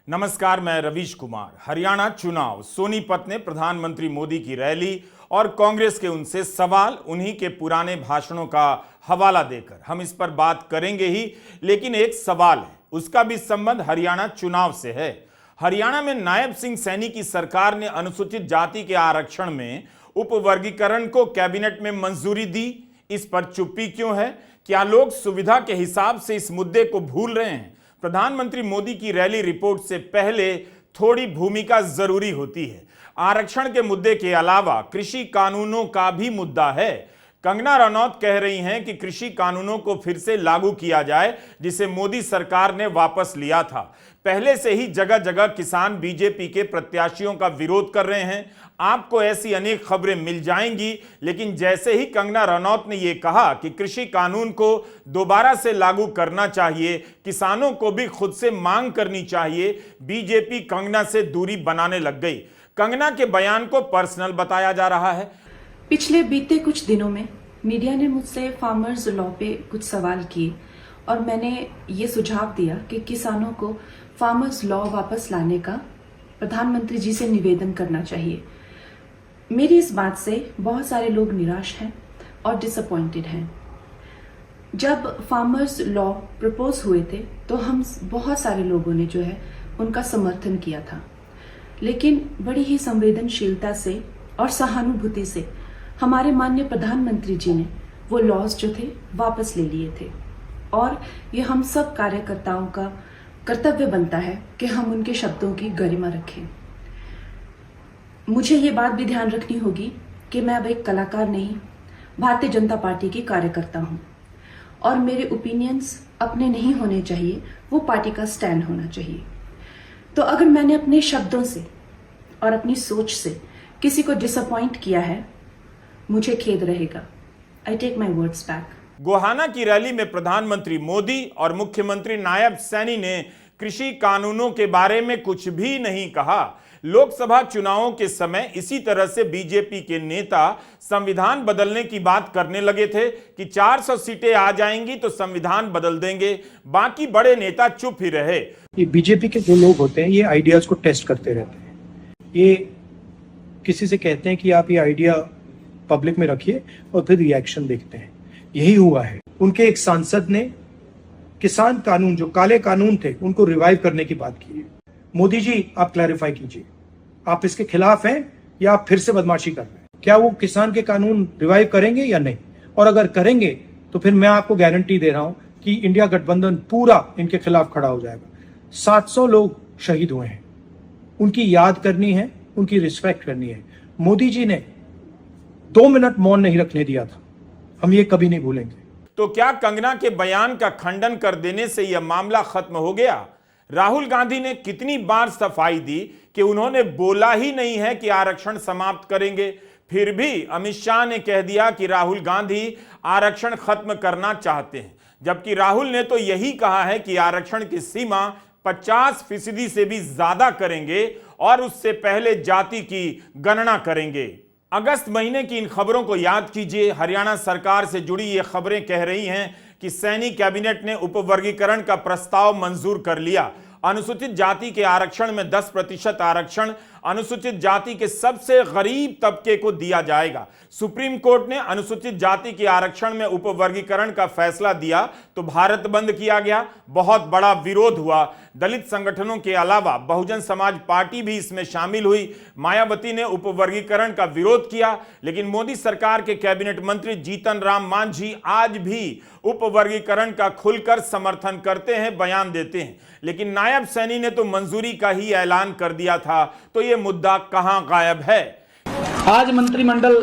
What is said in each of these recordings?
नमस्कार, मैं रवीश कुमार। हरियाणा चुनाव, सोनीपत ने प्रधानमंत्री मोदी की रैली और कांग्रेस के उनसे सवाल, उन्हीं के पुराने भाषणों का हवाला देकर हम इस पर बात करेंगे ही, लेकिन एक सवाल है, उसका भी संबंध हरियाणा चुनाव से है। हरियाणा में नायब सिंह सैनी की सरकार ने अनुसूचित जाति के आरक्षण में उपवर्गीकरण को कैबिनेट में मंजूरी दी। इस पर चुप्पी क्यों है? क्या लोग सुविधा के हिसाब से इस मुद्दे को भूल रहे हैं? प्रधानमंत्री मोदी की रैली रिपोर्ट से पहले थोड़ी भूमिका जरूरी होती है। आरक्षण के मुद्दे के अलावा कृषि कानूनों का भी मुद्दा है। कंगना रनौत कह रही हैं कि कृषि कानूनों को फिर से लागू किया जाए, जिसे मोदी सरकार ने वापस लिया था। पहले से ही जगह जगह किसान बीजेपी के प्रत्याशियों का विरोध कर रहे हैं। आपको ऐसी अनेक खबरें मिल जाएंगी, लेकिन जैसे ही कंगना रनौत ने यह कहा कि कृषि कानून को दोबारा से लागू करना चाहिए, किसानों को भी खुद से मांग करनी चाहिए, बीजेपी कंगना से दूरी बनाने लग गई। कंगना के बयान को पर्सनल बताया जा रहा है। पिछले बीते कुछ दिनों में मीडिया ने मुझसे फार्मर्स लॉ पे कुछ सवाल किए और मैंने ये सुझाव दिया कि किसानों को फार्मर्स लॉ वापस लाने का प्रधानमंत्री जी से निवेदन करना चाहिए। मेरी इस बात से बहुत सारे लोग निराश हैं और डिसअपॉइंटेड हैं। जब फार्मर्स लॉ प्रपोज हुए थे तो हम बहुत सारे लोगों ने जो है उनका समर्थन किया था, लेकिन बड़ी ही संवेदनशीलता से और सहानुभूति से हमारे माननीय प्रधानमंत्री जी ने वो लॉज जो थे वापस ले लिए थे। और ये हम सब कार्यकर्ताओं का कर्तव्य बनता है कि हम उनके शब्दों की गरिमा रखें। मुझे ये बात भी ध्यान रखनी होगी कि मैं अब एक कलाकार नहीं, भारतीय जनता पार्टी की कार्यकर्ता हूं और मेरे ओपिनियंस अपने नहीं होने चाहिए, वो पार्टी का स्टैंड होना चाहिए। तो अगर मैंने अपने शब्दों से और अपनी सोच से किसी को डिसअपॉइंट किया है, मुझे खेद रहेगा। I take my words back. Gohana की रैली में प्रधानमंत्री मोदी और मुख्यमंत्री नायब सैनी ने कृषि कानूनों के बारे में कुछ भी नहीं कहा। लोकसभा चुनावों के समय इसी तरह से बीजेपी के नेता संविधान बदलने की बात करने लगे थे कि 400 सीटें आ जाएंगी तो संविधान बदल देंगे। बाकी बड़े नेता चुप ही रहे। ये बीजेपी के जो लोग होते हैं, ये आइडियाज को टेस्ट करते रहते हैं। ये किसी से कहते हैं कि आप ये आइडिया पब्लिक में रखिए और फिर रिएक्शन देखते हैं। यही हुआ है। उनके एक सांसद ने किसान कानून, जो काले कानून थे, उनको रिवाइव करने की बात की है। मोदी जी, आप क्लैरिफाई कीजिए, आप इसके खिलाफ हैं या आप फिर से बदमाशी कर रहे हैं? क्या वो किसान के कानून रिवाइव करेंगे या नहीं? और अगर करेंगे तो फिर मैं आपको गारंटी दे रहा हूं कि इंडिया गठबंधन पूरा इनके खिलाफ खड़ा हो जाएगा। 700 लोग शहीद हुए हैं, उनकी याद करनी है, उनकी रिस्पेक्ट करनी है। मोदी जी ने 2 मिनट मौन नहीं रखने दिया था, हम ये कभी नहीं भूलेंगे। तो क्या कंगना के बयान का खंडन कर देने से यह मामला खत्म हो गया? राहुल गांधी ने कितनी बार सफाई दी कि उन्होंने बोला ही नहीं है कि आरक्षण समाप्त करेंगे। फिर भी अमित शाह ने कह दिया कि राहुल गांधी आरक्षण खत्म करना चाहते हैं, जबकि राहुल ने तो यही कहा है कि आरक्षण की सीमा 50% से भी ज्यादा करेंगे और उससे पहले जाति की गणना करेंगे। अगस्त महीने की इन खबरों को याद कीजिए। हरियाणा सरकार से जुड़ी ये खबरें कह रही हैं कि सैनी कैबिनेट ने उपवर्गीकरण का प्रस्ताव मंजूर कर लिया। अनुसूचित जाति के आरक्षण में 10% आरक्षण अनुसूचित जाति के सबसे गरीब तबके को दिया जाएगा। सुप्रीम कोर्ट ने अनुसूचित जाति के आरक्षण में उपवर्गीकरण का फैसला दिया तो भारत बंद किया गया। बहुत बड़ा विरोध हुआ। दलित संगठनों के अलावा बहुजन समाज पार्टी भी इसमें शामिल हुई। मायावती ने उपवर्गीकरण का विरोध किया, लेकिन मोदी सरकार के कैबिनेट मंत्री जीतन राम मांझी आज भी उपवर्गीकरण का खुलकर समर्थन करते हैं, बयान देते हैं। लेकिन नायब सैनी ने तो मंजूरी का ही ऐलान कर दिया था, तो ये मुद्दा कहां गायब है? आज मंत्रिमंडल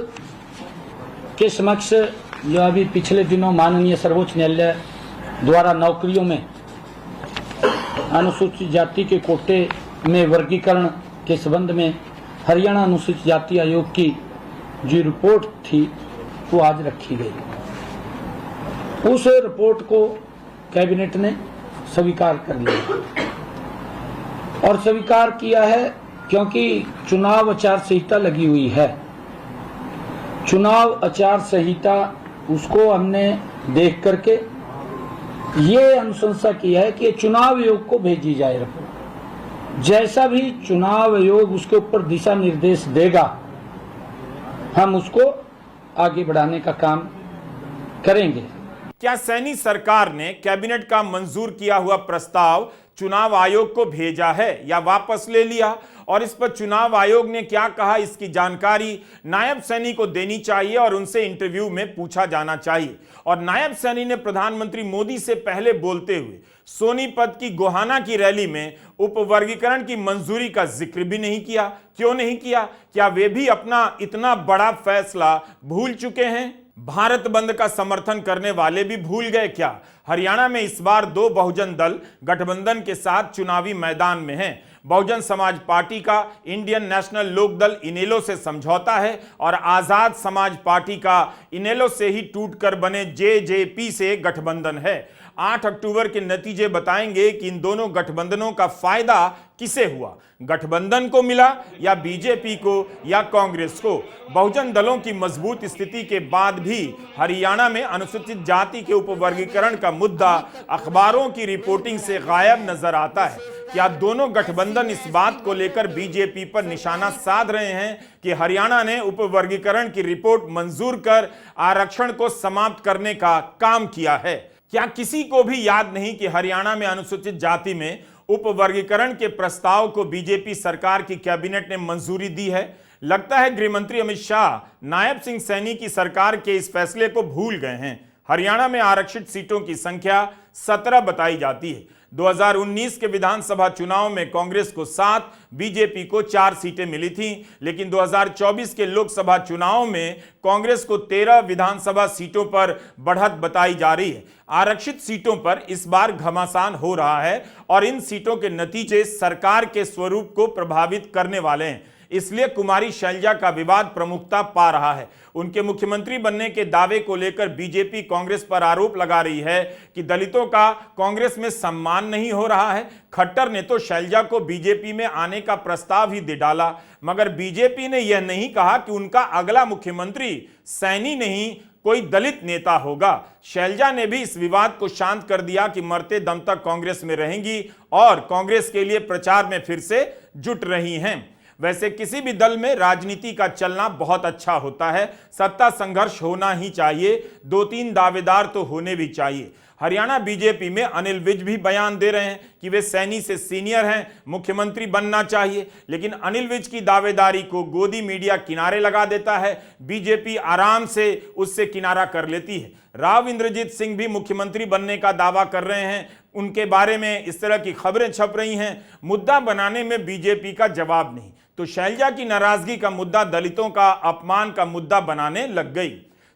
के समक्ष जो अभी पिछले दिनों माननीय सर्वोच्च न्यायालय द्वारा नौकरियों में अनुसूचित जाति के कोटे में वर्गीकरण के संबंध में हरियाणा अनुसूचित जाति आयोग की जो रिपोर्ट थी वो आज रखी गई। उस रिपोर्ट को कैबिनेट ने स्वीकार कर लिया और स्वीकार किया है क्योंकि चुनाव आचार संहिता लगी हुई है। चुनाव आचार संहिता उसको हमने देख करके ये अनुशंसा की है कि चुनाव आयोग को भेजी जाए रिपोर्ट। जैसा भी चुनाव आयोग उसके ऊपर दिशा निर्देश देगा, हम उसको आगे बढ़ाने का काम करेंगे। क्या सैनी सरकार ने कैबिनेट का मंजूर किया हुआ प्रस्ताव चुनाव आयोग को भेजा है या वापस ले लिया, और इस पर चुनाव आयोग ने क्या कहा, इसकी जानकारी नायब सैनी को देनी चाहिए और उनसे इंटरव्यू में पूछा जाना चाहिए। और नायब सैनी ने प्रधानमंत्री मोदी से पहले बोलते हुए सोनीपत की गोहाना की रैली में उपवर्गीकरण की मंजूरी का जिक्र भी नहीं किया। क्यों नहीं किया? क्या वे भी अपना इतना बड़ा फैसला भूल चुके हैं? भारत बंद का समर्थन करने वाले भी भूल गए क्या? हरियाणा में इस बार 2 बहुजन दल गठबंधन के साथ चुनावी मैदान में हैं। बहुजन समाज पार्टी का इंडियन नेशनल लोकदल इनेलो से समझौता है और आजाद समाज पार्टी का इनेलो से ही टूटकर बने जेजेपी से गठबंधन है। 8 अक्टूबर के नतीजे बताएंगे कि इन दोनों गठबंधनों का फायदा किसे हुआ, गठबंधन को मिला या बीजेपी को या कांग्रेस को। बहुजन दलों की मजबूत स्थिति के बाद भी हरियाणा में अनुसूचित जाति के उपवर्गीकरण का मुद्दा अखबारों की रिपोर्टिंग से गायब नजर आता है। क्या दोनों गठबंधन इस बात को लेकर बीजेपी पर निशाना साध रहे हैं कि हरियाणा ने उपवर्गीकरण की रिपोर्ट मंजूर कर आरक्षण को समाप्त करने का काम किया है? क्या किसी को भी याद नहीं कि हरियाणा में अनुसूचित जाति में उपवर्गीकरण के प्रस्ताव को बीजेपी सरकार की कैबिनेट ने मंजूरी दी है? लगता है गृह मंत्री अमित शाह नायब सिंह सैनी की सरकार के इस फैसले को भूल गए हैं। हरियाणा में आरक्षित सीटों की संख्या 17 बताई जाती है। 2019 के विधानसभा चुनाव में कांग्रेस को 7, बीजेपी को 4 सीटें मिली थीं, लेकिन 2024 के लोकसभा चुनाव में कांग्रेस को 13 विधानसभा सीटों पर बढ़त बताई जा रही है। आरक्षित सीटों पर इस बार घमासान हो रहा है और इन सीटों के नतीजे सरकार के स्वरूप को प्रभावित करने वाले हैं। इसलिए कुमारी शैलजा का विवाद प्रमुखता पा रहा है। उनके मुख्यमंत्री बनने के दावे को लेकर बीजेपी कांग्रेस पर आरोप लगा रही है कि दलितों का कांग्रेस में सम्मान नहीं हो रहा है। खट्टर ने तो शैलजा को बीजेपी में आने का प्रस्ताव ही दे डाला, मगर बीजेपी ने यह नहीं कहा कि उनका अगला मुख्यमंत्री सैनी नहीं कोई दलित नेता होगा। शैलजा ने भी इस विवाद को शांत कर दिया कि मरते दम तक कांग्रेस में रहेंगी और कांग्रेस के लिए प्रचार में फिर से जुट रही हैं। वैसे किसी भी दल में राजनीति का चलना बहुत अच्छा होता है, सत्ता संघर्ष होना ही चाहिए, 2-3 दावेदार तो होने भी चाहिए। हरियाणा बीजेपी में अनिल विज भी बयान दे रहे हैं कि वे सैनी से सीनियर हैं, मुख्यमंत्री बनना चाहिए, लेकिन अनिल विज की दावेदारी को गोदी मीडिया किनारे लगा देता है। बीजेपी आराम से उससे किनारा कर लेती है। राव इंद्रजीत सिंह भी मुख्यमंत्री बनने का दावा कर रहे हैं, उनके बारे में इस तरह की खबरें छप रही हैं। मुद्दा बनाने में बीजेपी का जवाब नहीं, तो शैलजा की नाराजगी का मुद्दा दलितों का अपमान का मुद्दा बनाने लग गई।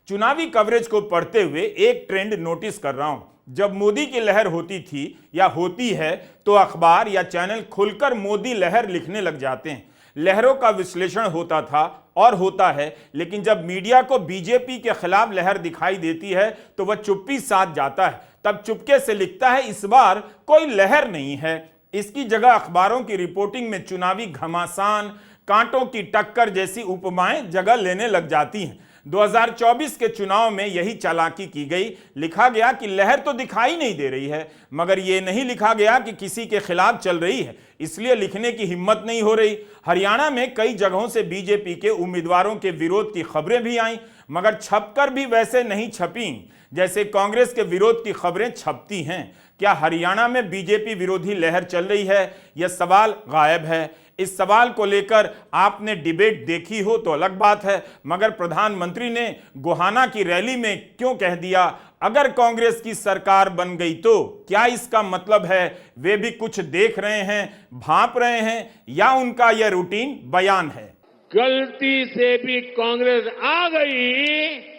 चुनावी कवरेज को पढ़ते हुए एक ट्रेंड नोटिस कर रहा हूं। जब मोदी की लहर होती थी या होती है तो अखबार या चैनल खुलकर मोदी लहर लिखने लग जाते हैं। लहरों का विश्लेषण होता था और होता है, लेकिन जब मीडिया को बीजेपी के खिलाफ लहर दिखाई देती है तो वह चुप्पी साध जाता है। तब चुपके से लिखता है इस बार कोई लहर नहीं है। इसकी जगह अखबारों की रिपोर्टिंग में चुनावी घमासान, कांटों की टक्कर जैसी उपमाएं जगह लेने लग जाती हैं। 2024 के चुनाव में यही चालाकी की गई। लिखा गया कि लहर तो दिखाई नहीं दे रही है, मगर यह नहीं लिखा गया कि किसी के खिलाफ चल रही है, इसलिए लिखने की हिम्मत नहीं हो रही। हरियाणा में कई जगहों से बीजेपी के उम्मीदवारों के विरोध की खबरें भी आईं, मगर छपकर भी वैसे नहीं छपी जैसे कांग्रेस के विरोध की खबरें छपती हैं। क्या हरियाणा में बीजेपी विरोधी लहर चल रही है? यह सवाल गायब है। इस सवाल को लेकर आपने डिबेट देखी हो तो अलग बात है, मगर प्रधानमंत्री ने गोहाना की रैली में क्यों कह दिया अगर कांग्रेस की सरकार बन गई तो? क्या इसका मतलब है वे भी कुछ देख रहे हैं, भांप रहे हैं, या उनका यह रूटीन बयान है? गलती से भी कांग्रेस आ गई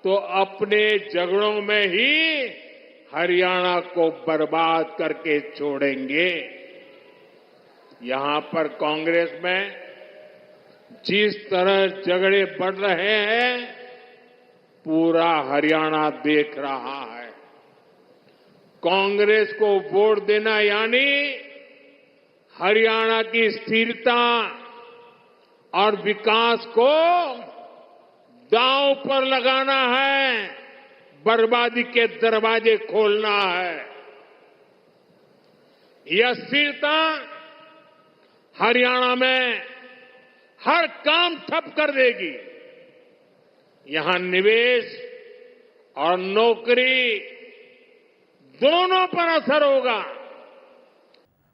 तो अपने झगड़ों में ही हरियाणा को बर्बाद करके छोड़ेंगे। यहां पर कांग्रेस में जिस तरह झगड़े बढ़ रहे हैं पूरा हरियाणा देख रहा है। कांग्रेस को वोट देना यानी हरियाणा की स्थिरता और विकास को दांव पर लगाना है, बर्बादी के दरवाजे खोलना है। यह स्थिरता हरियाणा में हर काम ठप कर देगी। यहां निवेश और नौकरी दोनों पर असर होगा।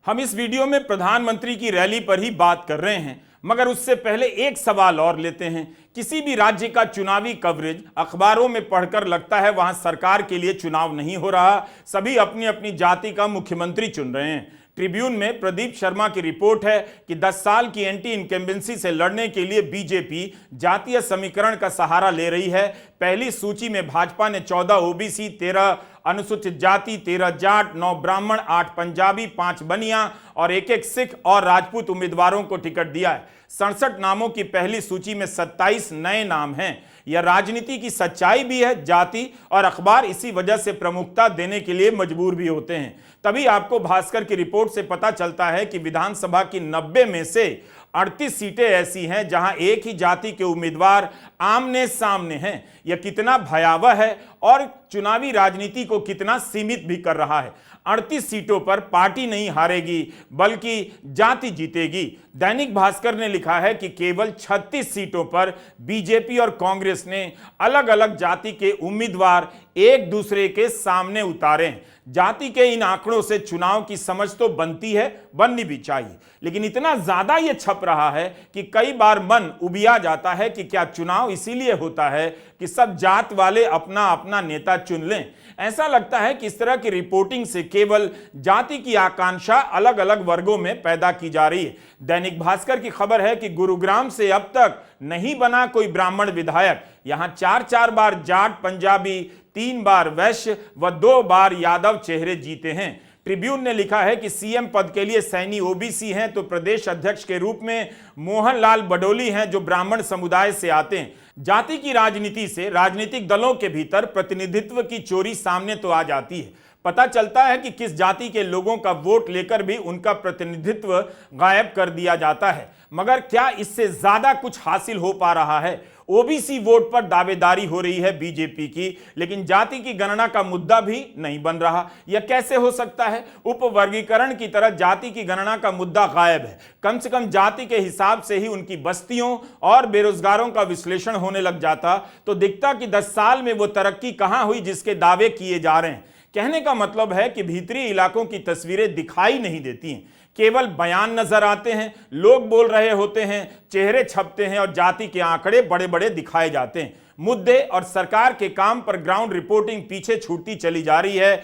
हम इस वीडियो में प्रधानमंत्री की रैली पर ही बात कर रहे हैं, मगर उससे पहले एक सवाल और लेते हैं। किसी भी राज्य का चुनावी कवरेज अखबारों में पढ़कर लगता है वहां सरकार के लिए चुनाव नहीं हो रहा, सभी अपनी अपनी जाति का मुख्यमंत्री चुन रहे हैं। ट्रिब्यून में प्रदीप शर्मा की रिपोर्ट है कि 10 साल की एंटी इनकम्बेंसी से लड़ने के लिए बीजेपी जातीय समीकरण का सहारा ले रही है। पहली सूची में भाजपा ने 14 ओबीसी, 13 अनुसूचित जाति, 13 जाट, 9 ब्राह्मण, 8 पंजाबी, 5 बनिया और एक सिख और राजपूत उम्मीदवारों को टिकट दिया है। 67 नामों की पहली सूची में 27 नए नाम हैं। यह राजनीति की सच्चाई भी है। जाति और अखबार इसी वजह से प्रमुखता देने के लिए मजबूर भी होते हैं। तभी आपको भास्कर की रिपोर्ट से पता चलता है कि विधानसभा की 90 में से 38 सीटें ऐसी हैं जहां एक ही जाति के उम्मीदवार आमने सामने हैं। यह कितना भयावह है और चुनावी राजनीति को कितना सीमित भी कर रहा है। 38 सीटों पर पार्टी नहीं हारेगी बल्कि जाति जीतेगी। दैनिक भास्कर ने लिखा है कि केवल 36 सीटों पर बीजेपी और कांग्रेस ने अलग अलग जाति के उम्मीदवार एक दूसरे के सामने उतारे। जाति के इन आंकड़ों से चुनाव की समझ तो बनती है, बननी भी चाहिए, लेकिन इतना ज्यादा यह छप रहा है कि कई बार मन उबिया जाता है कि क्या चुनाव इसीलिए होता है कि सब जात वाले अपना अपना नेता चुन लें। ऐसा लगता है कि इस तरह की रिपोर्टिंग से केवल जाति की आकांक्षा अलग अलग वर्गों में पैदा की जा रही है। दैनिक भास्कर की खबर है कि गुरुग्राम से अब तक नहीं बना कोई ब्राह्मण विधायक। यहां 4 बार जाट पंजाबी, 3 बार वैश्य व 2 बार यादव चेहरे जीते हैं। ट्रिब्यून ने लिखा है कि सीएम पद के लिए सैनी ओबीसी हैं तो प्रदेश अध्यक्ष के रूप में मोहनलाल बडोली हैं जो ब्राह्मण समुदाय से आते हैं। जाति की राजनीति से राजनीतिक दलों के भीतर प्रतिनिधित्व की चोरी सामने तो आ जाती है। पता चलता है कि किस जाति के लोगों का वोट लेकर भी उनका प्रतिनिधित्व गायब कर दिया जाता है। मगर क्या इससे ज्यादा कुछ हासिल हो पा रहा है? ओबीसी वोट पर दावेदारी हो रही है बीजेपी की, लेकिन जाति की गणना का मुद्दा भी नहीं बन रहा। यह कैसे हो सकता है? उपवर्गीकरण की तरह जाति की गणना का मुद्दा गायब है। कम से कम जाति के हिसाब से ही उनकी बस्तियों और बेरोजगारों का विश्लेषण होने लग जाता तो दिखता कि 10 साल में वो तरक्की कहां हुई जिसके दावे किए जा रहे हैं। कहने का मतलब है कि भीतरी इलाकों की तस्वीरें दिखाई नहीं देती हैं, केवल बयान नजर आते हैं, लोग बोल रहे होते हैं, चेहरे छपते हैं और जाति के आंकड़े बड़े बड़े दिखाए जाते हैं। मुद्दे और सरकार के काम पर ग्राउंड रिपोर्टिंग पीछे छूटती चली जा रही है।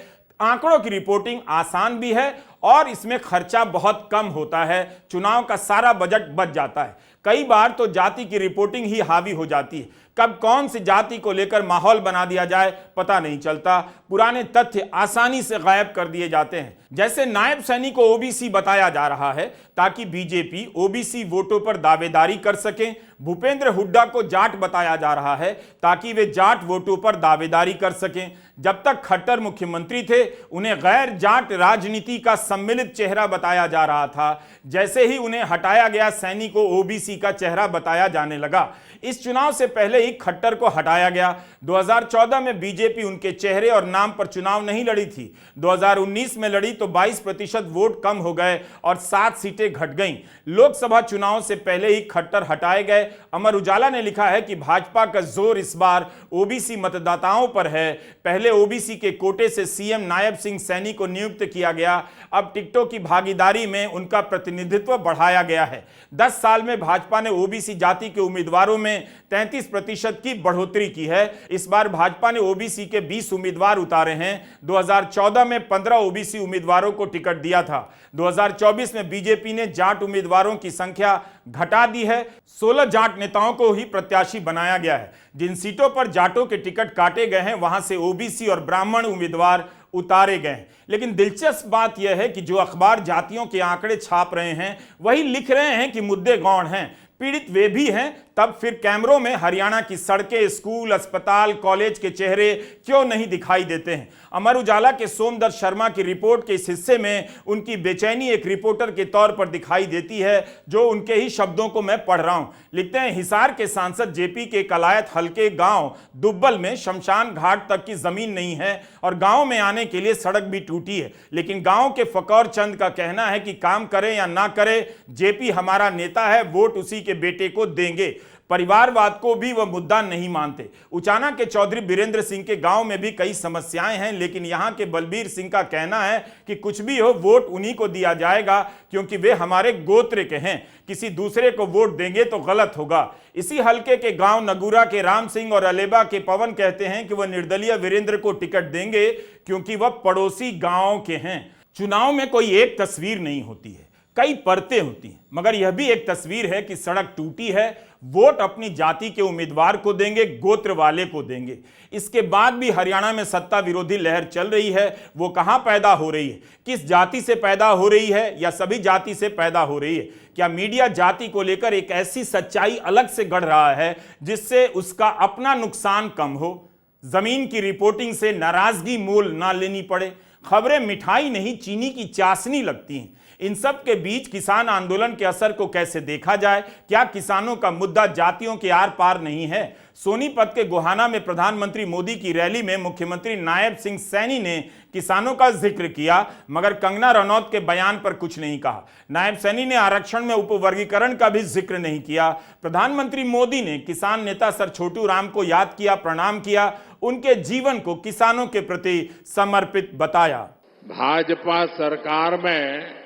आंकड़ों की रिपोर्टिंग आसान भी है और इसमें खर्चा बहुत कम होता है। चुनाव का सारा बजट बच जाता है। कई बार तो जाति की रिपोर्टिंग ही हावी हो जाती है। कब कौन सी जाति को लेकर माहौल बना दिया जाए पता नहीं चलता। पुराने तथ्य आसानी से गायब कर दिए जाते हैं। जैसे नायब सैनी को ओबीसी बताया जा रहा है ताकि बीजेपी ओबीसी वोटों पर दावेदारी कर सके। भूपेंद्र हुड्डा को जाट बताया जा रहा है ताकि वे जाट वोटों पर दावेदारी कर सकें। जब तक खट्टर मुख्यमंत्री थे उन्हें गैर जाट राजनीति का सम्मिलित चेहरा बताया जा रहा था। जैसे ही उन्हें हटाया गया सैनी को ओबीसी का चेहरा बताया जाने लगा। इस चुनाव से पहले ही खट्टर को हटाया गया। 2014 में बीजेपी उनके चेहरे और नाम पर चुनाव नहीं लड़ी थी। 2019 में लड़ी तो 22% वोट कम हो गए और 7 सीटें घट गईं। लोकसभा चुनाव से पहले ही खट्टर हटाए गए। अमर उजाला ने लिखा है कि भाजपा का जोर इस बार ओबीसी मतदाताओं पर है। पहले ओबीसी के कोटे से सीएम नायब सिंह सैनी को नियुक्त किया गया, अब टिकटों की भागीदारी में उनका प्रतिनिधित्व बढ़ाया गया है। 10 साल में भाजपा ने ओबीसी जाति के उम्मीदवारों में 33% की बढ़ोतरी की है। इस बार भाजपा ने ओबीसी के 20 उम्मीदवार उतारे हैं। 2014 में 15 ओबीसी उम्मीदवारों को टिकट दिया था। 2024 में बीजेपी ने जाट उम्मीदवारों की संख्या घटा दी है। 16 जाट नेताओं को ही प्रत्याशी बनाया गया है। जिन सीटों पर जाटों के टिकट काटे गए हैं वहां से ओबीसी और ब्राह्मण उम्मीदवार उतारे गए हैं। लेकिन दिलचस्प बात यह है कि जो अखबार जातियों के आंकड़े छाप रहे हैं वही लिख रहे हैं कि मुद्दे गौण हैं। पीड़ित वे भी हैं तब फिर कैमरों में हरियाणा की सड़कें, स्कूल, अस्पताल, कॉलेज के चेहरे क्यों नहीं दिखाई देते हैं? अमर उजाला के सोमदत्त शर्मा की रिपोर्ट के इस हिस्से में उनकी बेचैनी एक रिपोर्टर के तौर पर दिखाई देती है, जो उनके ही शब्दों को मैं पढ़ रहा हूं। लिखते हैं, हिसार के सांसद जेपी के कलायत हल्के गांव दुब्बल में शमशान घाट तक की जमीन नहीं है और गांव में आने के लिए सड़क भी टूटी है, लेकिन गांव के फकौर चंद का कहना है कि काम करे या ना करे, जेपी हमारा नेता है, वोट उसी के बेटे को देंगे। परिवारवाद को भी वह मुद्दा नहीं मानते। उचाना के चौधरी बीरेंद्र सिंह के गांव में भी कई समस्याएं हैं, लेकिन यहां के बलबीर सिंह का कहना है कि कुछ भी हो वोट उन्हीं को दिया जाएगा क्योंकि वे हमारे गोत्र के हैं, किसी दूसरे को वोट देंगे तो गलत होगा। इसी हलके के गांव नगूरा के राम सिंह और अलेबा के पवन कहते हैं कि वह निर्दलीय वीरेंद्र को टिकट देंगे क्योंकि वह पड़ोसी गांव के हैं। चुनाव में कोई एक तस्वीर नहीं होती है, कई परतें होती हैं, मगर यह भी एक तस्वीर है कि सड़क टूटी है, वोट अपनी जाति के उम्मीदवार को देंगे, गोत्र वाले को देंगे। इसके बाद भी हरियाणा में सत्ता विरोधी लहर चल रही है। वो कहां पैदा हो रही है, किस जाति से पैदा हो रही है या सभी जाति से पैदा हो रही है? क्या मीडिया जाति को लेकर एक ऐसी सच्चाई अलग से गढ़ रहा है जिससे उसका अपना नुकसान कम हो? जमीन की रिपोर्टिंग से नाराजगी मोल ना लेनी पड़े। खबरें मिठाई नहीं चीनी की चाशनी लगती हैं। इन सब के बीच किसान आंदोलन के असर को कैसे देखा जाए? क्या किसानों का मुद्दा जातियों के आर पार नहीं है? सोनीपत के गोहाना में प्रधानमंत्री मोदी की रैली में मुख्यमंत्री नायब सिंह सैनी ने किसानों का जिक्र किया, मगर कंगना रनौत के बयान पर कुछ नहीं कहा। नायब सैनी ने आरक्षण में उपवर्गीकरण का भी जिक्र नहीं किया। प्रधानमंत्री मोदी ने किसान नेता सर छोटू राम को याद किया, प्रणाम किया, उनके जीवन को किसानों के प्रति समर्पित बताया। भाजपा सरकार में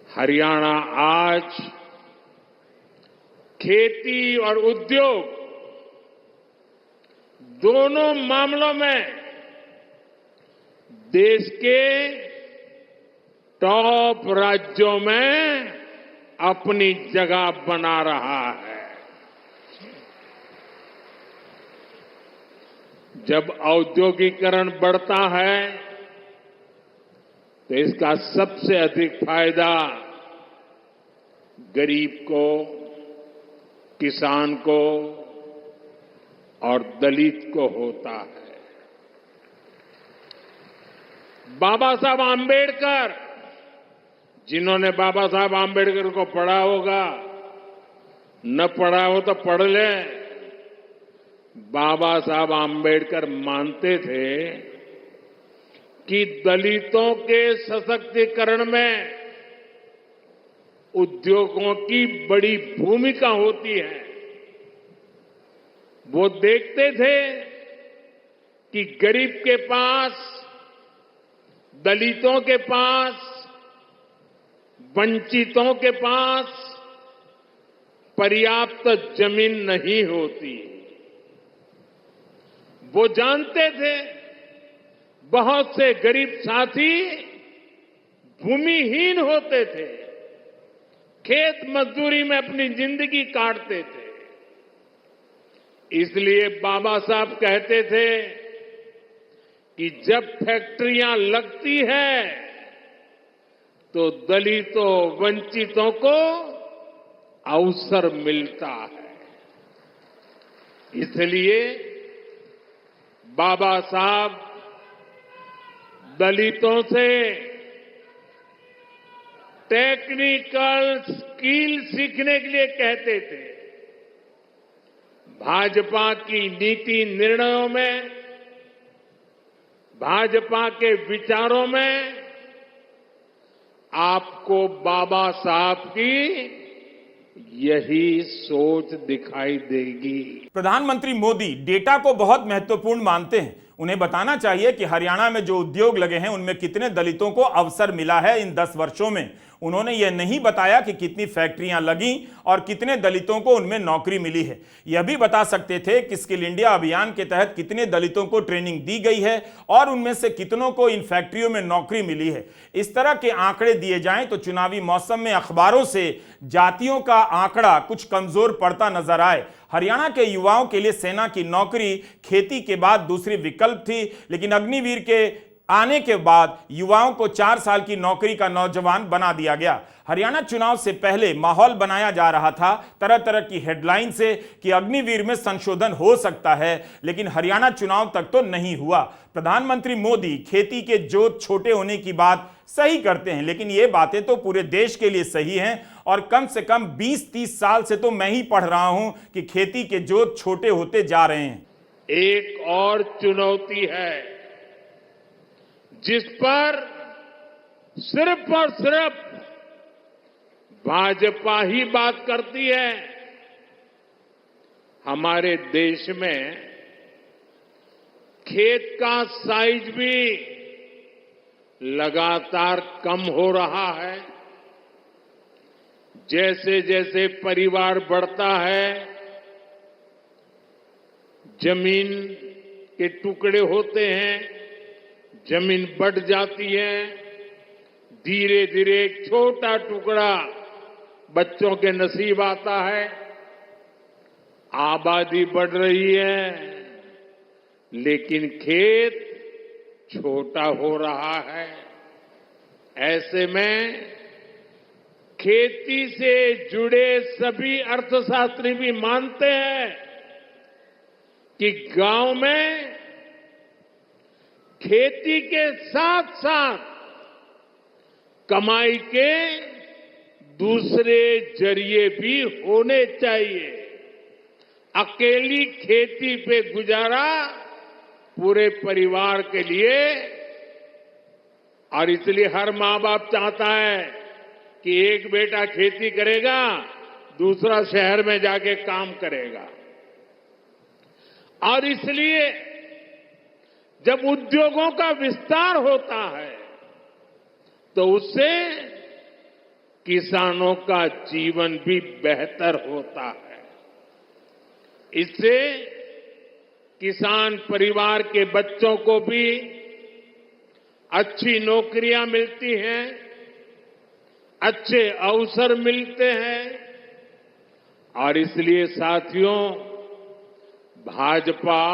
हरियाणा आज खेती और उद्योग दोनों मामलों में देश के टॉप राज्यों में अपनी जगह बना रहा है। जब औद्योगिकरण बढ़ता है तो इसका सबसे अधिक फायदा गरीब को, किसान को और दलित को होता है। बाबा साहब आंबेडकर, जिन्होंने बाबा साहब आंबेडकर को पढ़ा होगा, न पढ़ा हो तो पढ़ ले। बाबा साहब आंबेडकर मानते थे कि दलितों के सशक्तिकरण में उद्योगों की बड़ी भूमिका होती है। वो देखते थे कि गरीब के पास, दलितों के पास, वंचितों के पास पर्याप्त जमीन नहीं होती। वो जानते थे बहुत से गरीब साथी भूमिहीन होते थे, खेत मजदूरी में अपनी जिंदगी काटते थे। इसलिए बाबा साहब कहते थे कि जब फैक्ट्रियां लगती है तो दलितों, वंचितों को अवसर मिलता है। इसलिए बाबा साहब दलितों से टेक्निकल स्किल सीखने के लिए कहते थे। भाजपा की नीति निर्णयों में, भाजपा के विचारों में आपको बाबा साहब की यही सोच दिखाई देगी। प्रधानमंत्री मोदी डेटा को बहुत महत्वपूर्ण मानते हैं। उन्हें बताना चाहिए कि हरियाणा में जो उद्योग लगे हैं उनमें कितने दलितों को अवसर मिला है इन 10 वर्षों में। उन्होंने यह नहीं बताया कि कितनी फैक्ट्रियां लगी और कितने दलितों को उनमें नौकरी मिली है। यह भी बता सकते थे कि स्किल इंडिया अभियान के तहत कितने दलितों को ट्रेनिंग दी गई है और उनमें से कितनों को इन फैक्ट्रियों में नौकरी मिली है। इस तरह के आंकड़े दिए जाएं तो चुनावी मौसम में अखबारों से जातियों का आंकड़ा कुछ कमजोर पड़ता नजर आए। हरियाणा के युवाओं के लिए सेना की नौकरी खेती के बाद दूसरी विकल्प थी, लेकिन अग्निवीर के आने के बाद युवाओं को 4 साल की नौकरी का नौजवान बना दिया गया। हरियाणा चुनाव से पहले माहौल बनाया जा रहा था तरह तरह की हेडलाइन से कि अग्निवीर में संशोधन हो सकता है, लेकिन हरियाणा चुनाव तक तो नहीं हुआ। प्रधानमंत्री मोदी खेती के जोत छोटे होने की बात सही करते हैं, लेकिन ये बातें तो पूरे देश के लिए सही हैं और कम से कम 20-30 साल से तो मैं ही पढ़ रहा हूं कि खेती के जोत छोटे होते जा रहे हैं। एक और चुनौती है जिस पर सिर्फ और सिर्फ भाजपा ही बात करती है। हमारे देश में खेत का साइज भी लगातार कम हो रहा है। जैसे जैसे परिवार बढ़ता है, जमीन के टुकड़े होते हैं, जमीन बढ़ जाती है। धीरे धीरे एक छोटा टुकड़ा बच्चों के नसीब आता है। आबादी बढ़ रही है, लेकिन खेत छोटा हो रहा है। ऐसे में खेती से जुड़े सभी अर्थशास्त्री भी मानते हैं कि गांव में खेती के साथ साथ कमाई के दूसरे जरिए भी होने चाहिए। अकेली खेती पे गुजारा पूरे परिवार के लिए, और इसलिए हर मां बाप चाहता है कि एक बेटा खेती करेगा, दूसरा शहर में जाके काम करेगा। और इसलिए जब उद्योगों का विस्तार होता है तो उससे किसानों का जीवन भी बेहतर होता है। इससे किसान परिवार के बच्चों को भी अच्छी नौकरियां मिलती हैं, अच्छे अवसर मिलते हैं। और इसलिए साथियों, भाजपा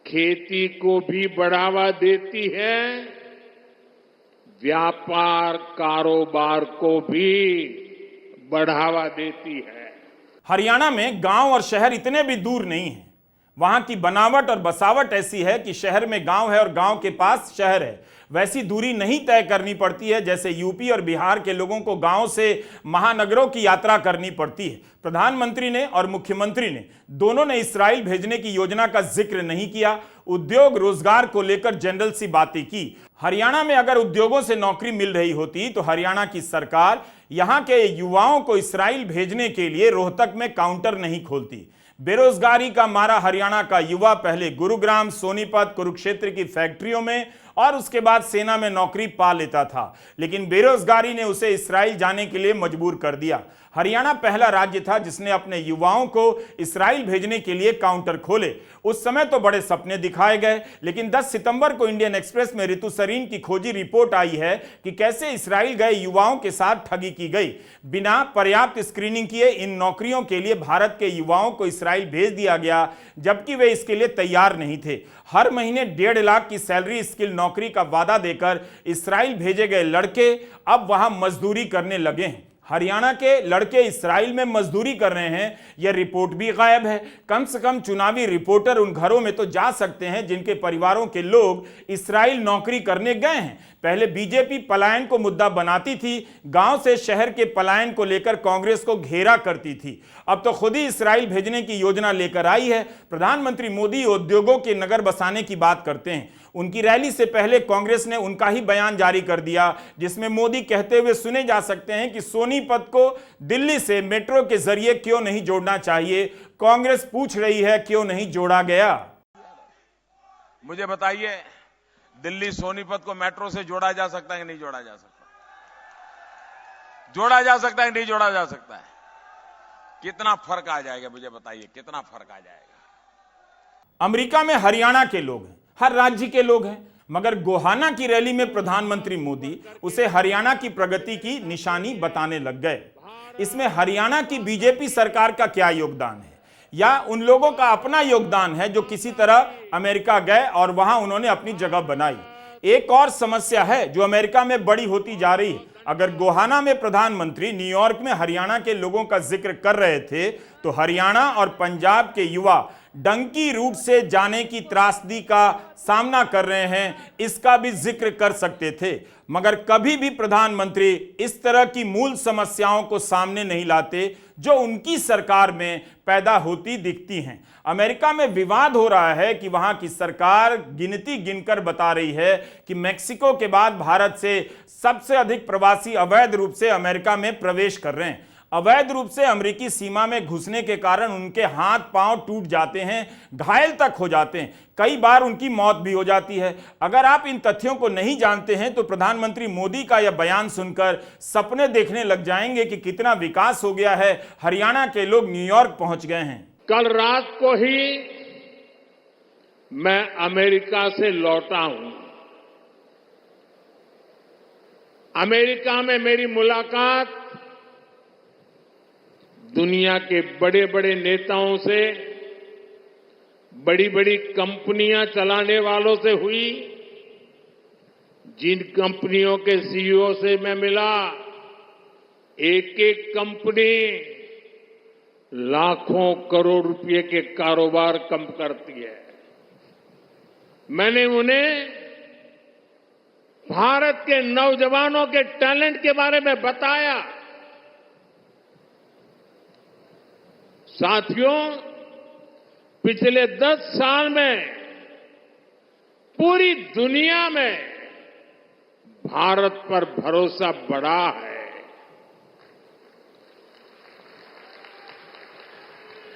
खेती को भी बढ़ावा देती है, व्यापार कारोबार को भी बढ़ावा देती है। हरियाणा में गांव और शहर इतने भी दूर नहीं हैं। वहां की बनावट और बसावट ऐसी है कि शहर में गांव है और गांव के पास शहर है। वैसी दूरी नहीं तय करनी पड़ती है जैसे यूपी और बिहार के लोगों को गांव से महानगरों की यात्रा करनी पड़ती है। प्रधानमंत्री ने और मुख्यमंत्री ने दोनों ने इस्राइल भेजने की योजना का जिक्र नहीं किया। उद्योग रोजगार को लेकर जनरल सी बातें की। हरियाणा में अगर उद्योगों से नौकरी मिल रही होती तो हरियाणा की सरकार यहां के युवाओं को इस्राइल भेजने के लिए रोहतक में काउंटर नहीं खोलती। बेरोजगारी का मारा हरियाणा का युवा पहले गुरुग्राम, सोनीपत, कुरुक्षेत्र की फैक्ट्रियों में और उसके बाद सेना में नौकरी पा लेता था, लेकिन बेरोजगारी ने उसे इस्राइल जाने के लिए मजबूर कर दिया। हरियाणा पहला राज्य था जिसने अपने युवाओं को इस्राइल भेजने के लिए काउंटर खोले। उस समय तो बड़े सपने दिखाए गए, लेकिन 10 सितंबर को इंडियन एक्सप्रेस में ऋतु सरीन की खोजी रिपोर्ट आई है कि कैसे इस्राइल गए युवाओं के साथ ठगी की गई। बिना पर्याप्त स्क्रीनिंग किए इन नौकरियों के लिए भारत के युवाओं को इस्राइल भेज दिया गया, जबकि वे इसके लिए तैयार नहीं थे। हर महीने 1.5 लाख की सैलरी स्किल नौकरी का वादा देकर इस्राइल भेजे गए लड़के अब वहां मजदूरी करने लगे हैं। हरियाणा के लड़के इस्राइल में मजदूरी कर रहे हैं, यह रिपोर्ट भी गायब है। कम से कम चुनावी रिपोर्टर उन घरों में तो जा सकते हैं जिनके परिवारों के लोग इस्राइल नौकरी करने गए हैं। पहले बीजेपी पलायन को मुद्दा बनाती थी, गांव से शहर के पलायन को लेकर कांग्रेस को घेरा करती थी। अब तो खुद ही इस्राइल भेजने की योजना लेकर आई है। प्रधानमंत्री मोदी उद्योगों के नगर बसाने की बात करते हैं। उनकी रैली से पहले कांग्रेस ने उनका ही बयान जारी कर दिया, जिसमें मोदी कहते हुए सुने जा सकते हैं कि सोनीपत को दिल्ली से मेट्रो के जरिए क्यों नहीं जोड़ना चाहिए। कांग्रेस पूछ रही है क्यों नहीं जोड़ा गया। मुझे बताइए, दिल्ली सोनीपत को मेट्रो से जोड़ा जा सकता है कि नहीं जोड़ा जा सकता? जोड़ा जा सकता है कि नहीं जोड़ा जा सकता है? कितना फर्क आ जाएगा, मुझे बताइए, कितना फर्क आ जाएगा? अमेरिका में हरियाणा के लोग हैं, हर राज्य के लोग हैं, मगर गोहाना की रैली में प्रधानमंत्री मोदी उसे हरियाणा की प्रगति की निशानी बताने लग गए। इसमें हरियाणा की बीजेपी सरकार का क्या योगदान है? या उन लोगों का अपना योगदान है जो किसी तरह अमेरिका गए और वहां उन्होंने अपनी जगह बनाई। एक और समस्या है जो अमेरिका में बड़ी होती जा रही है। अगर गोहाना में प्रधानमंत्री न्यूयॉर्क में हरियाणा के लोगों का जिक्र कर रहे थे तो हरियाणा और पंजाब के युवा डंकी रूट से जाने की त्रासदी का सामना कर रहे हैं, इसका भी जिक्र कर सकते थे। मगर कभी भी प्रधानमंत्री इस तरह की मूल समस्याओं को सामने नहीं लाते जो उनकी सरकार में पैदा होती दिखती हैं। अमेरिका में विवाद हो रहा है कि वहां की सरकार गिनती गिनकर बता रही है कि मैक्सिको के बाद भारत से सबसे अधिक प्रवासी अवैध रूप से अमेरिका में प्रवेश कर रहे हैं। अवैध रूप से अमेरिकी सीमा में घुसने के कारण उनके हाथ पांव टूट जाते हैं, घायल तक हो जाते हैं, कई बार उनकी मौत भी हो जाती है। अगर आप इन तथ्यों को नहीं जानते हैं तो प्रधानमंत्री मोदी का यह बयान सुनकर सपने देखने लग जाएंगे कि कितना विकास हो गया है, हरियाणा के लोग न्यूयॉर्क पहुंच गए हैं। कल रात को ही मैं अमेरिका से लौटा हूं। अमेरिका में मेरी मुलाकात दुनिया के बड़े बड़े नेताओं से, बड़ी बड़ी कंपनियां चलाने वालों से हुई। जिन कंपनियों के सीईओ से मैं मिला, एक एक कंपनी लाखों करोड़ रुपए के कारोबार कम करती है। मैंने उन्हें भारत के नौजवानों के टैलेंट के बारे में बताया। साथियों, पिछले 10 साल में पूरी दुनिया में भारत पर भरोसा बढ़ा है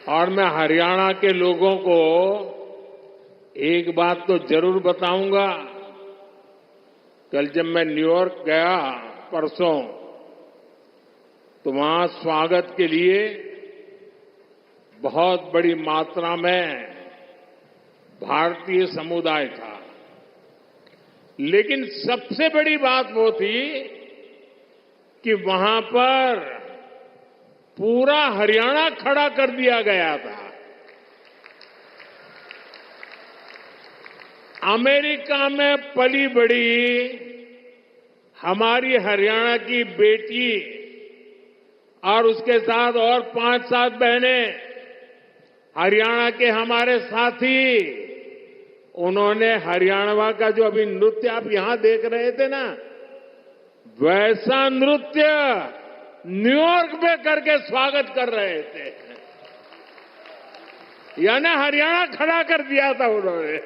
और मैं हरियाणा के लोगों को एक बात तो जरूर बताऊंगा। कल जब मैं न्यूयॉर्क गया परसों, तो वहां स्वागत के लिए बहुत बड़ी मात्रा में भारतीय समुदाय था। लेकिन सबसे बड़ी बात वो थी कि वहां पर पूरा हरियाणा खड़ा कर दिया गया था। अमेरिका में पली बड़ी हमारी हरियाणा की बेटी और उसके साथ और 5-7 बहनें, हरियाणा के हमारे साथी, उन्होंने हरियाणा का जो अभी नृत्य आप यहां देख रहे थे ना, वैसा नृत्य न्यूयॉर्क में करके स्वागत कर रहे थे। यानी हरियाणा खड़ा कर दिया था उन्होंने।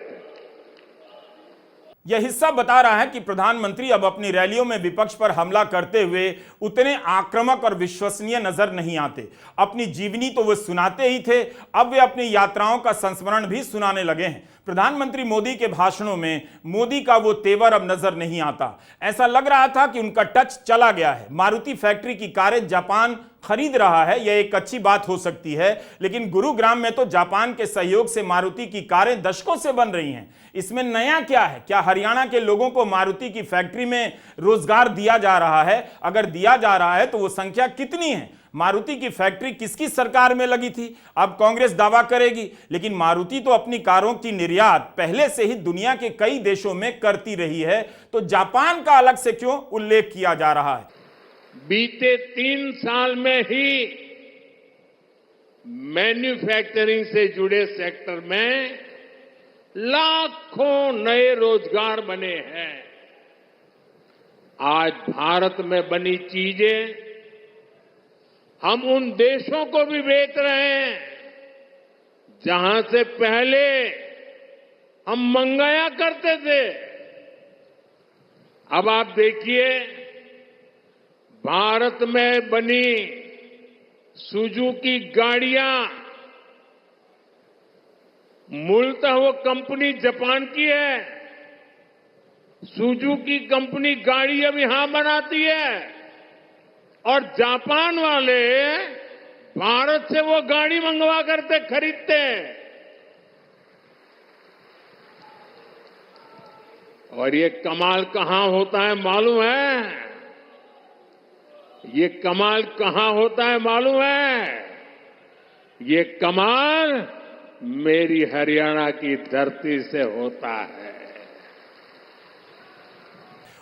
यह हिस्सा बता रहा है कि प्रधानमंत्री अब अपनी रैलियों में विपक्ष पर हमला करते हुए उतने आक्रामक और विश्वसनीय नजर नहीं आते। अपनी जीवनी तो वे सुनाते ही थे, अब वे अपनी यात्राओं का संस्मरण भी सुनाने लगे हैं। प्रधानमंत्री मोदी के भाषणों में मोदी का वो तेवर अब नजर नहीं आता। ऐसा लग रहा था कि उनका टच चला गया है। मारुति फैक्ट्री की कारें जापान खरीद रहा है, यह एक अच्छी बात हो सकती है, लेकिन गुरुग्राम में तो जापान के सहयोग से मारुति की कारें दशकों से बन रही हैं। इसमें नया क्या है? क्या हरियाणा के लोगों को मारुति की फैक्ट्री में रोजगार दिया जा रहा है? अगर दिया जा रहा है तो वो संख्या कितनी है? मारुति की फैक्ट्री किसकी सरकार में लगी थी? अब कांग्रेस दावा करेगी, लेकिन मारुति तो अपनी कारों की निर्यात पहले से ही दुनिया के कई देशों में करती रही है, तो जापान का अलग से क्यों उल्लेख किया जा रहा है? बीते 3 साल में ही मैन्युफैक्चरिंग से जुड़े सेक्टर में लाखों नए रोजगार बने हैं। आज भारत में बनी चीजें हम उन देशों को भी बेच रहे हैं जहां से पहले हम मंगाया करते थे। अब आप देखिए, भारत में बनी सुजुकी गाड़ियां, मूलतः वो कंपनी जापान की है। सुजुकी कंपनी गाड़ी अब यहां बनाती है और जापान वाले भारत से वो गाड़ी मंगवा करते खरीदते हैं। और ये कमाल कहां होता है मालूम है? ये कमाल कहां होता है मालूम है? ये कमाल मेरी हरियाणा की धरती से होता है।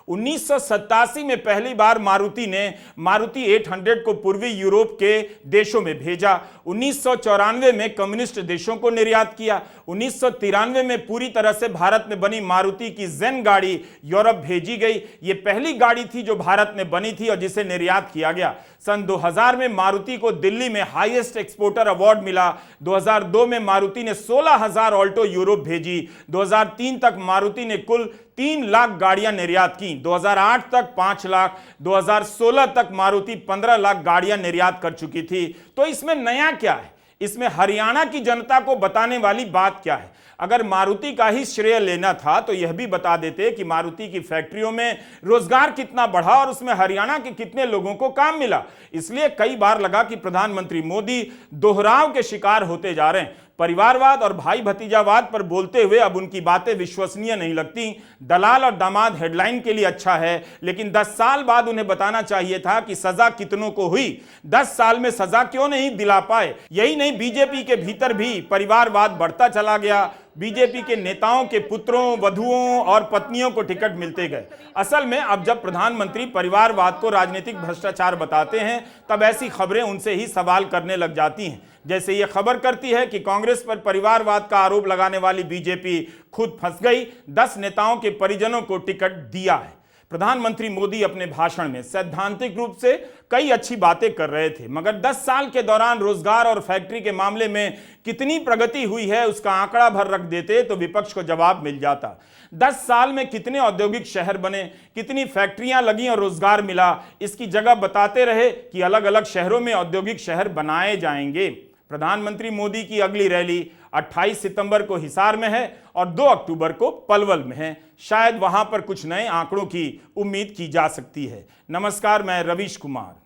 1987 में पहली बार मारुति ने मारुति 800 को पूर्वी यूरोप के देशों में भेजा। 1994 में कम्युनिस्ट देशों को निर्यात किया। 1993 में पूरी तरह से भारत में बनी मारुति की जेन गाड़ी यूरोप भेजी गई। ये पहली गाड़ी थी जो भारत में बनी थी और जिसे निर्यात किया गया। सन 2000 में मारुति को दिल्ली में हाईएस्ट एक्सपोर्टर अवार्ड मिला। 2002 में मारुति ने 16,000 ऑल्टो यूरोप भेजी। 2003 तक मारुति ने कुल 3 लाख गाड़ियां निर्यात की। 2008 तक 5 लाख, 2016 तक मारुति 15 लाख गाड़ियां निर्यात कर चुकी थी। तो इसमें नया क्या है? इसमें हरियाणा की जनता को बताने वाली बात क्या है? अगर मारुति का ही श्रेय लेना था तो यह भी बता देते कि मारुति की फैक्ट्रियों में रोजगार कितना बढ़ा और उसमें हरियाणा के कितने लोगों को काम मिला। इसलिए कई बार लगा कि प्रधानमंत्री मोदी दोहराव के शिकार होते जा रहे हैं। परिवारवाद और भाई भतीजावाद पर बोलते हुए अब उनकी बातें विश्वसनीय नहीं लगती। दलाल और दामाद हेडलाइन के लिए अच्छा है, लेकिन 10 साल बाद उन्हें बताना चाहिए था कि सजा कितनों को हुई, 10 साल में सजा क्यों नहीं दिला पाए। यही नहीं, बीजेपी के भीतर भी परिवारवाद बढ़ता चला गया। बीजेपी के नेताओं के पुत्रों, वधुओं और पत्नियों को टिकट मिलते गए। असल में अब जब प्रधानमंत्री परिवारवाद को राजनीतिक भ्रष्टाचार बताते हैं तब ऐसी खबरें उनसे ही सवाल करने लग जाती हैं। जैसे ये खबर करती है कि कांग्रेस पर परिवारवाद का आरोप लगाने वाली बीजेपी खुद फंस गई, 10 नेताओं के परिजनों को टिकट दिया है। प्रधानमंत्री मोदी अपने भाषण में सैद्धांतिक रूप से कई अच्छी बातें कर रहे थे, मगर 10 साल के दौरान रोजगार और फैक्ट्री के मामले में कितनी प्रगति हुई है उसका आंकड़ा भर रख देते तो विपक्ष को जवाब मिल जाता। 10 साल में कितने औद्योगिक शहर बने, कितनी फैक्ट्रियां लगी और रोजगार मिला, इसकी जगह बताते रहे कि अलग अलग शहरों में औद्योगिक शहर बनाए जाएंगे। प्रधानमंत्री मोदी की अगली रैली 28 सितंबर को हिसार में है और 2 अक्टूबर को पलवल में है। शायद वहां पर कुछ नए आंकड़ों की उम्मीद की जा सकती है। नमस्कार, मैं रवीश कुमार।